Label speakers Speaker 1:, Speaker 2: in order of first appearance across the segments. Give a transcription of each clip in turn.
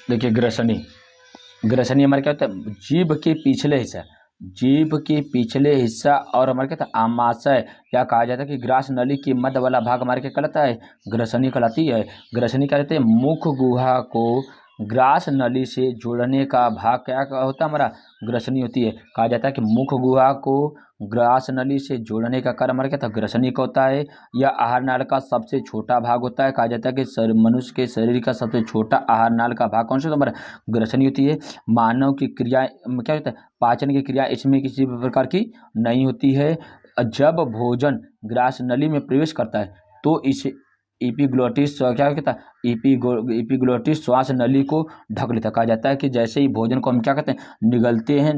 Speaker 1: देखिए ग्रसनी, ग्रसनी हमारे क्या होता है, जीभ के पिछले हिस्सा और हमारे क्या था आमाशय, या कहा जाता है कि ग्रास नली की मध्य वाला भाग हमारे क्या कहलाता है, ग्रसनी कहलाती है। ग्रसनी क्या कहते हैं, मुख गुहा को ग्रास नली से जोड़ने का भाग क्या होता है हमारा, ग्रसनी होती है। कहा जाता है कि मुख गुहा को ग्रास नली से जोड़ने का कार्य हमारा क्या था, ग्रसनी का होता है। यह आहार नाल का सबसे छोटा भाग होता है। कहा जाता है कि मनुष्य के शरीर का सबसे छोटा आहार नाल का भाग कौन सा होता है हमारा, ग्रसनी होती है। मानव की क्रिया क्या होता है, पाचन की क्रिया इसमें किसी भी प्रकार की नहीं होती है। जब भोजन ग्रास नली में प्रवेश करता है तो इसे एपिग्लोटिस क्या कहता है, एपिग्लोटिस श्वास नली को ढक लेता है। कहा जाता है कि जैसे ही भोजन को हम क्या कहते हैं निगलते हैं,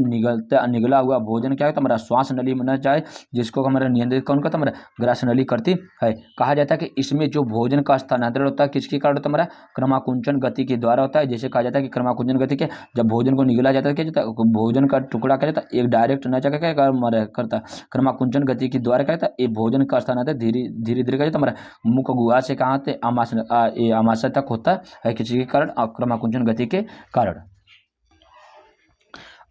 Speaker 1: निगला हुआ भोजन क्या कहता है हमारा श्वास नली में न जाए, जिसको हमारा नियंत्रित कौन करता है, हमारा ग्रास नली करती है। कहा जाता है कि इसमें जो भोजन का स्थानांतरण होता है किसके कारण होता है, हमारा क्रमाकुंचन गति के द्वारा होता है। जैसे कहा जाता है कि क्रमाकुंचन गति के, जब भोजन को निगला जाता है क्या जाता है, भोजन का टुकड़ा क्या जाता है एक डायरेक्ट न जाकर क्या करता है, क्रमाकुंचन गति के द्वारा क्या कहता है ये भोजन का स्थानांतरण धीरे धीरे धीरे क्या जाता है हमारा मुख गुहा से कहाँ से आमाशय तक होता है किसी के कारण, क्रमाकुंचन गति के कारण।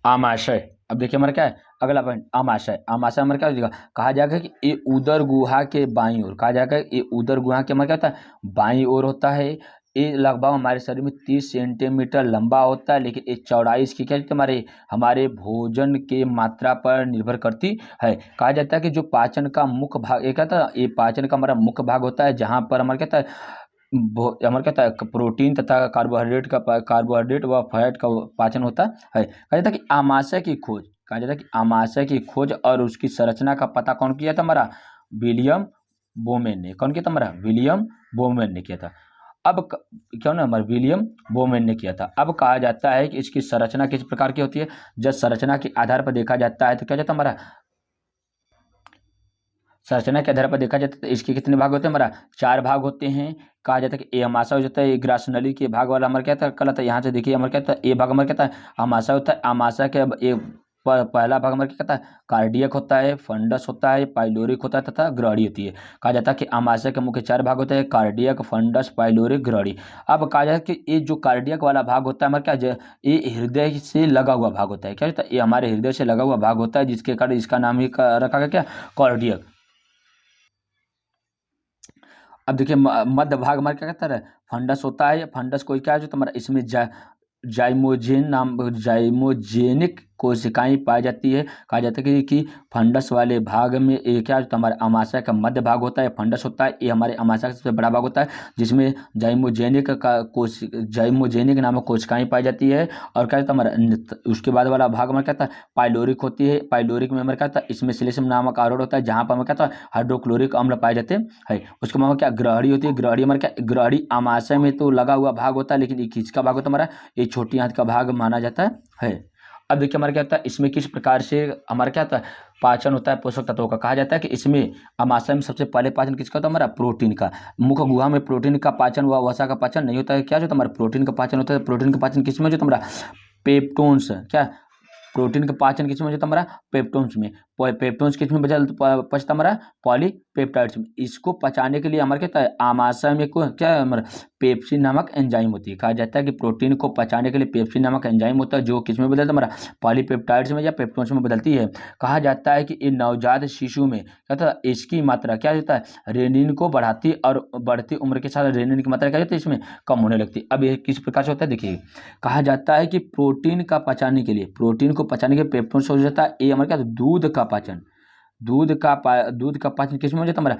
Speaker 1: आमाशय, अब देखिए हमारा क्या है अगला पॉइंट, आमाशय। आमाशय हमारा क्या हो जाएगा, कहा जाएगा कि ये उदर गुहा के बाईं ओर, कहा जाएगा ये उदर गुहा के हमारा क्या होता है बाईं ओर होता है। ये लगभग हमारे शरीर में 30 सेंटीमीटर लंबा होता है, लेकिन ये चौड़ाई इसकी क्या होती है हमारे भोजन के मात्रा पर निर्भर करती है। कहा जाता है कि जो पाचन का मुख्य भाग, ये क्या था, ये पाचन का हमारा मुख्य भाग होता है, जहाँ पर हमारा क्या होता है हमारा क्या होता है प्रोटीन तथा कार्बोहाइड्रेट व फैट का पाचन होता है। कहा जाता है कि आमाशय की खोज, कहा जाता है कि आमाशय की खोज और उसकी संरचना का पता कौन किया था हमारा, विलियम बोमेन ने। कौन किया था हमारा, विलियम बोमेन ने किया था। अब क्यों ना हमारे विलियम बोमेन ने किया था। अब कहा जाता है कि इसकी संरचना किस प्रकार की होती है, जब संरचना के आधार पर देखा जाता है तो क्या जाता है हमारा, संरचना के आधार पर देखा जाता है तो इसके कितने भाग होते हैं हमारा, 4 भाग होते हैं। कहा जाता है कि ए अमाशय हो जाता है, ग्रास नली के भाग वाला हमारा क्या था कहलाता है, यहाँ से देखिए हमारा क्या था ए भाग हमारा क्या था अमाशय होता है। अमाशय के अब ए पहला भाग हमारा क्या कहता है, कार्डियक होता है, फंडस होता है, पाइलोरिक होता है तथा ग्रहणी होती है। कहा जाता है कि अमाशय के मुख्य 4 भाग होते हैं, कार्डियक, फंडस, पाइलोरिक, ग्रहणी। अब कहा जाता है कि ये जो कार्डियक वाला भाग होता है हमारा क्या, ये हृदय से लगा हुआ भाग होता है। क्या होता है, ये हमारे हृदय से लगा हुआ भाग होता है, जिसके कारण इसका नाम ही रखा गया क्या, कार्डियक। अब देखिए मध्य भाग हमारा क्या कहता है, फंडस होता है। फंडस कोई क्या है जो तुम्हारा इसमें जाइमोजेनिक कोशिकाएं पाई जाती है। कहा जाता है कि फंडस वाले भाग में ये क्या जो हमारे अमाशय का मध्य भाग होता है, फंडस होता है, ये हमारे अमाशय का सबसे बड़ा भाग होता है, जिसमें जाइमोजेनिक नामक कोशिकाएं पाई जाती है। और क्या हमारा उसके बाद वाला भाग हमारा क्या था, पाइलोरिक होती है। पाइलोरिक में हमारा क्या था, इसमें सिलिशियम नामक आरोड होता है, जहाँ पर हमारा क्या था हाइड्रोक्लोरिक अम्ल पाए जाते हैं। उसके बाद क्या ग्रहणी होती है, ग्रहणी हमारा क्या, ग्रहणी अमाशय में तो लगा हुआ भाग होता है, लेकिन ये किसका भाग होता है हमारा, ये छोटी आंत का भाग माना जाता है। अब देखिए हमारा क्या होता है, इसमें किस प्रकार से हमारा क्या होता है पाचन होता है पोषक तत्वों का। कहा जाता है कि इसमें अमाशय में सबसे पहले पाचन किसका होता है हमारा, प्रोटीन का। मुख गुहा में प्रोटीन का पाचन व वसा का पाचन नहीं होता है। क्या जो हमारा प्रोटीन का पाचन होता है, प्रोटीन का पाचन किसमें जो हमारा पेप्टोन्स, क्या प्रोटीन का पाचन किसमें होता है हमारा, पेप्टोन्स में। पेप्टोन्स किसमें पचता हमारा, पॉलीपेप्टाइड्स में। इसको पचाने के लिए हमारा क्या है आमाशय में क्या है हमारा पेप्सिन नामक एंजाइम होती है। कहा जाता है कि प्रोटीन को पचाने के लिए पेप्सिन नामक एंजाइम होता है, जो किसमें बदलता है हमारा पॉलीपेप्टाइड्स में या पेप्टोन्स में बदलती है। कहा जाता है कि इन नवजात शिशु में क्या होता है, इसकी मात्रा क्या होता है रेनिन को बढ़ाती, और बढ़ती उम्र के साथ रेनिन की मात्रा क्या होती है इसमें कम होने लगती है। अब ये किस प्रकार से होता है देखिए, कहा जाता है कि प्रोटीन का पचाने के लिए, प्रोटीन को पचाने के पेप्टोन हो जाता है। ये हमारे क्या दूध का पाचन, दूध का पाचन किसमें हो जाता है हमारा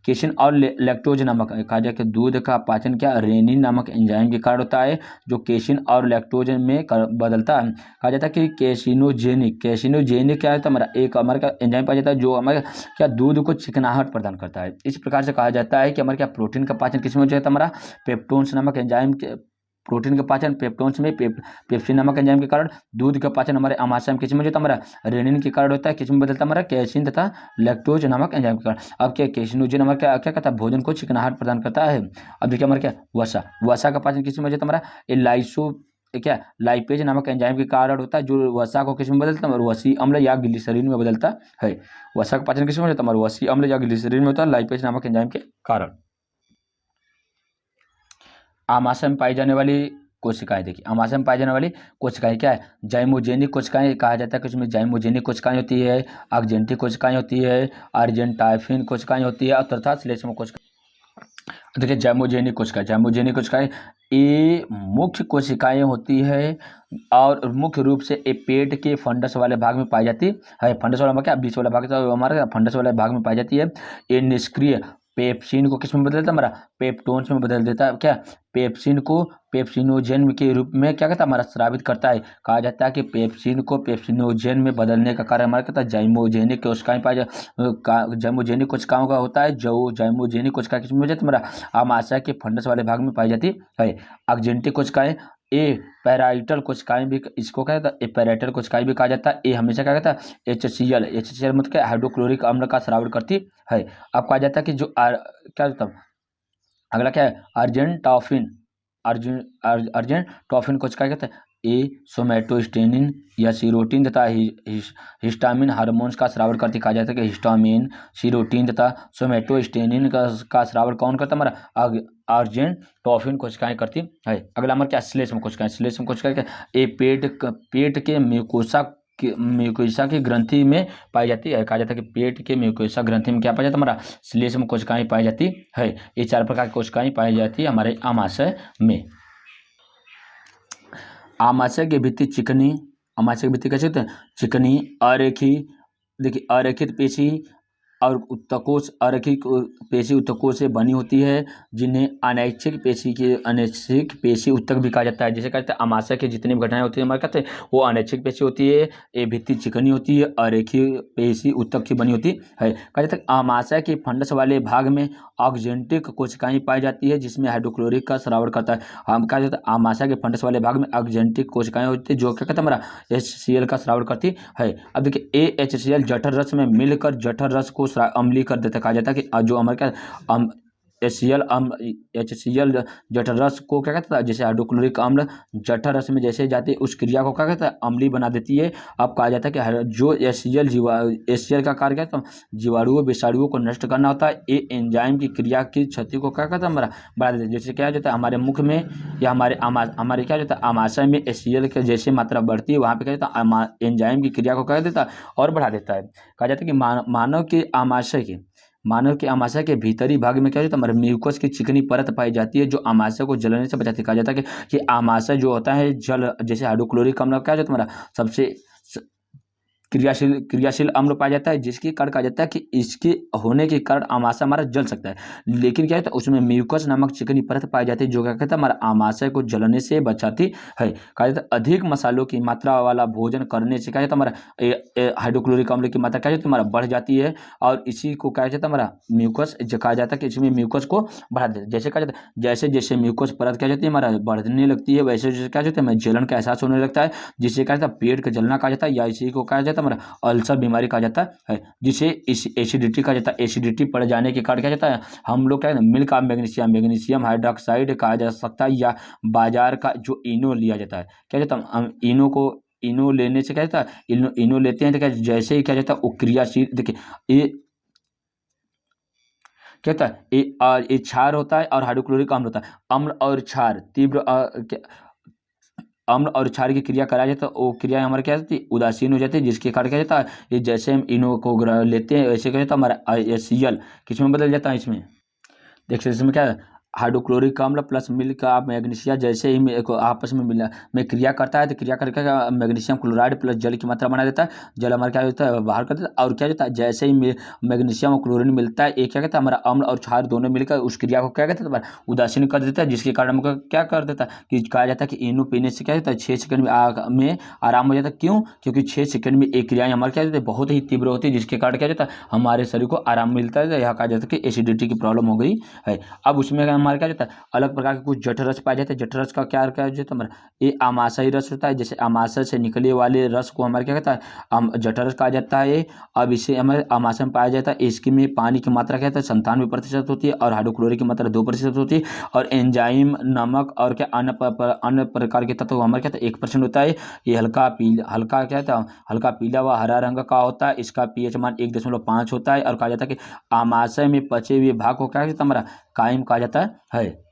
Speaker 1: केसिन और लैक्टोज नामक। कहा जाए कि दूध का पाचन क्या रेनिन नामक एंजाइम के कारण होता है, जो केसिन और लैक्टोज में बदलता है। कहा जाता है कि कैसिनोजेनिक क्या है तो हमारा एक हमारा क्या एंजाइम पाया जाता है, जो हमारे क्या दूध को चिकनाहट प्रदान करता है। इस प्रकार से कहा जाता है कि हमारे क्या प्रोटीन का पाचन किसमें हो जाता है हमारा पेप्टोन्स नामक एंजाइम के, प्रोटीन का पाचन पेप्टोन्स में पेप्सिन नामक एंजाइम के कारण। दूध का पाचन हमारे अमाशय में किसमें होता है हमारा रेनिन के कारण होता है, किसमें बदलता है हमारा कैसिन तथा लैक्टोज नामक एंजाइम के कारण। अब क्या कैसिनोजेन हमारा क्या क्या करता है भोजन को चिकनाहट प्रदान करता है। अब देखिए हमारा क्या वसा का पाचन किसमें होता है हमारा लाइसो क्या लाइपेज नामक एंजाइम के कारण होता है, जो वसा को किसमें बदलता है वसी अम्ल या ग्लिसरीन में बदलता है। वसा का पाचन किसमें होता है हमारा वसी अम्ल या ग्लिसरीन में होता है, लाइपेज नामक एंजाइम के कारण। आमाशय में पाई जाने वाली कोशिकाएं। देखिए आमाशय में पाई जाने वाली कोशिकाएं क्या है, जाइमोजेनिक कोशिकाएं कहा जाता है, कुछ में जाइमोजेनिक कोशिकाएं होती है, आर्जेंटिक कोशिकाएं होती है, अर्जेंटाइफिन कोशिकाएं होती है और तथा श्लेष्म कोशिकाएं। देखिए जाइमोजेनिक कोशिकाएं ये मुख्य कोशिकाएं होती है और मुख्य रूप से ये पेट के फंडस वाले भाग में पाई जाती है। फंडस वाला क्या, बीच वाला भाग तो हमारा फंडस वाले भाग में पाई जाती है। ये निष्क्रिय पेप्सिन को किस में बदल देता है, हमारा पेप्टोन्स में बदल देता है। क्या, पेप्सिन को पेप्सिनोजेन के रूप में क्या कहता है, हमारा स्रावित करता है। कहा जाता है कि पेप्सिन को पेप्सिनोजेन में बदलने का कार्य हमारा कहता है जाइमोजेनिक कोशिकाएं पाई जाइमोजेनिक कोशिकाओं का होता है। जो जाइमोजेनिक कोशिका किस में हो जाती है, हमारा आमाशय के फंडस वाले भाग में पाई जाती है। आर्जेंटिक कोशिकाएं ए पैराइटल कोशिकाएं भी इसको क्या कहता है, पैराइटल कोशिकाएं भी कहा जाता है। ये हमेशा क्या कहता है HCl मतलब क्या, हाइड्रोक्लोरिक अम्ल का स्राव करती है। अब कहा जाता है कि जो क्या होता है, अगला क्या है, अर्जेंटॉफिन कोशिका कहते हैं। ए सोमैटोस्टेनिन या सीरोटिन तथा हिस्टामिन हार्मोन्स का स्राव करती। कहा जाता है कि हिस्टामिन, सीरोटिन तथा सोमैटोस्टेनिन का स्राव कौन करता है, हमारा अर्जेंटॉफिन कोशिकाएं करती है। अगला हमारा क्या, श्लेष्म कोशिकाएं क्या, ये पेट के म्यूकोसा की ग्रंथि में पाई जाती है। कहा जाता है कि पेट के म्यूकोसा ग्रंथि में क्या पाया जाता है, हमारा श्लेष्म कोशिकाएं पाई जाती है। ये 4 प्रकार की कोशिकाएं पाई जाती है हमारे आमाशय में। आमाशय की भित्ति चिकनी, आमाशय की भित्ति कैसे होते हैं, चिकनी, अरेखी। देखिए अरेखित पेशी और उत्तकों अरेखित पेशी उत्तकों से बनी होती है, जिन्हें अनैच्छिक पेशी उत्तक भी कहा जाता है। जैसे कहते हैं आमाशय की जितनी भी घटनाएं होती है हमारे कहते हैं वो अनैच्छिक पेशी होती है। ये भित्ति चिकनी होती है, अरेखीय पेशी उत्तक की बनी होती है। कहा जाता है आमाशय के फंडस वाले भाग में ऑक्जेंटिक कोशिकाएं पाई जाती है, जिसमें हाइड्रोक्लोरिक का स्राव करता है। हम कहा जाता है आमाशय के फंडस वाले भाग में ऑक्जेंटिक कोशिकाएं होती है, जो क्या कहते हैं, हमारा HCl का स्राव करती है। अब देखिए HCl जठर रस में मिलकर जठर रस को अम्लीय कर देता है। कहा जाता है कि जो हमारे क्या HCl जठर रस को क्या कहता है, जैसे हाइड्रोक्लोरिक अम्ल जठर रस में जैसे जाती है उस क्रिया को क्या कहता है, अम्लीय बना देती है। अब कहा जाता है कि जो HCl का कार्य क्या है, जीवाणुओं विषाणुओं को नष्ट करना होता है। ये एंजाइम की क्रिया की क्षति को क्या कहता है, हमारा बढ़ा देता है। जैसे क्या जाता है हमारे मुख में या हमारे क्या जाता है आमाशय में HCl के जैसे मात्रा बढ़ती है, वहाँ पे क्या जाता है एंजाइम की क्रिया को क्या देता है और बढ़ा देता है। कहा जाता है कि मानव के आमाशय के भीतरी भाग में क्या होता है, हमारे म्यूकस की चिकनी परत पाई जाती है, जो आमाशय को जलने से बचाती है। कहा जाता है कि आमाशय जो होता है जल, जैसे हाइड्रोक्लोरिक अम्ल क्या होता है, हमारा सबसे क्रियाशील अम्ल पाया जाता है, जिसके कारण कहा जाता है कि इसके होने के कारण आमाशय हमारा जल सकता है। लेकिन क्या है, उसमें म्यूकस नामक चिकनी परत पाई जाती है, जो क्या कहता है हमारा आमाशय को जलने से बचाती है। कहा जाता है अधिक मसालों की मात्रा वाला भोजन करने से क्या कहता है, हमारा हाइड्रोक्लोरिक अम्ल की मात्रा क्या जाती है, हमारा बढ़ जाती है, और इसी को कहा जाता है हमारा म्यूकस। कहा जाता है कि इसमें म्यूकस को बढ़ा देता है। जैसे कहा जाता है जैसे जैसे म्यूकस परत क्या जाती है हमारा बढ़ने लगती है, वैसे जैसे क्या जाता है हमें जलन का एहसास होने लगता है, जिससे क्या जाता है पेट का जलना कहा जाता है, या इसी को कहा जाता है हमारा अल्सर बीमारी कहा जाता है, जिसे एसिडिटी कहा जाता है। एसिडिटी पड़ जाने के कारण क्या जाता है, हम लोग क्या है मिल्क ऑफ मैग्नीशियम हाइड्रोक्साइड कहा जा सकता है, या बाजार का जो इनो लिया जाता है, क्या जाता है हम इनो लेने से क्या जाता है, इनो लेते हैं तो क्या जैसे ही क्या जाता है वो क्रियाशील। देखिए ये क्या होता है, ये क्षार होता है और हाइड्रोक्लोरिक अम्ल होता है। अम्ल और क्षार तीव्र अम्ल और क्षार की क्रिया कराया जाता है, वो क्रिया हमारे क्या होती है उदासीन हो जाती है, जिसके कारण क्या जाता है ये जैसे हम इनो को लेते हैं वैसे क्या जाता है हमारा HCl किस में बदल जाता है। इसमें देख सकते इसमें क्या है, हाइड्रोक्लोरिक अम्ल प्लस मिल्क ऑफ मैग्नीशियम जैसे ही आपस में क्रिया करता है, तो क्रिया करके मैग्नीशियम क्लोराइड प्लस जल की मात्रा बना देता है। जल हमारा क्या होता है बाहर कर देता है, और क्या होता है जैसे ही मैग्नीशियम और क्लोरीन मिलता है, एक क्या कहता है हमारा अम्ल और क्षार दोनों मिलकर उस क्रिया को क्या कहते हैं उदासीन कर देता है, जिसके कारण हमको क्या कर देता है कि कहा जाता है कि इनो पीने से क्या होता है 6 सेकंड में आराम हो जाता है। क्यों, क्योंकि 6 सेकंड में एक क्रियाएं हमारे क्या होती है बहुत ही तीव्र होती है, जिसके कारण क्या जाता है हमारे शरीर को आराम मिलता है। यह कहा जाता है कि एसिडिटी की प्रॉब्लम हो गई है। अब उसमें हमारा क्या जाता है अलग प्रकार के कुछ जठर रस पाए जाते हैं। जठर रस का क्या क्या जाता है हमारा ये आमाशयी रस होता है, जैसे आमाशय से निकले वाले रस को हमारे क्या कहता है जठर रस कहा जाता है। अब इसे हमारे आमाशय में पाया जाता है। इसकी में पानी की मात्रा क्या होता है 97% होती है, और हाइड्रोक्लोरिक की मात्रा 2% होती है, और एंजाइम नमक और क्या अन्य प्रकार के तत्व हमारे क्या 1% होता है। ये हल्का क्या होता है हल्का पीला व हरा रंग का होता है। इसका pH मान 1.5 होता है, और कहा जाता है कि आमाशय में पचे हुए भाग को क्या कहता है हमारा कायम कहा जाता है।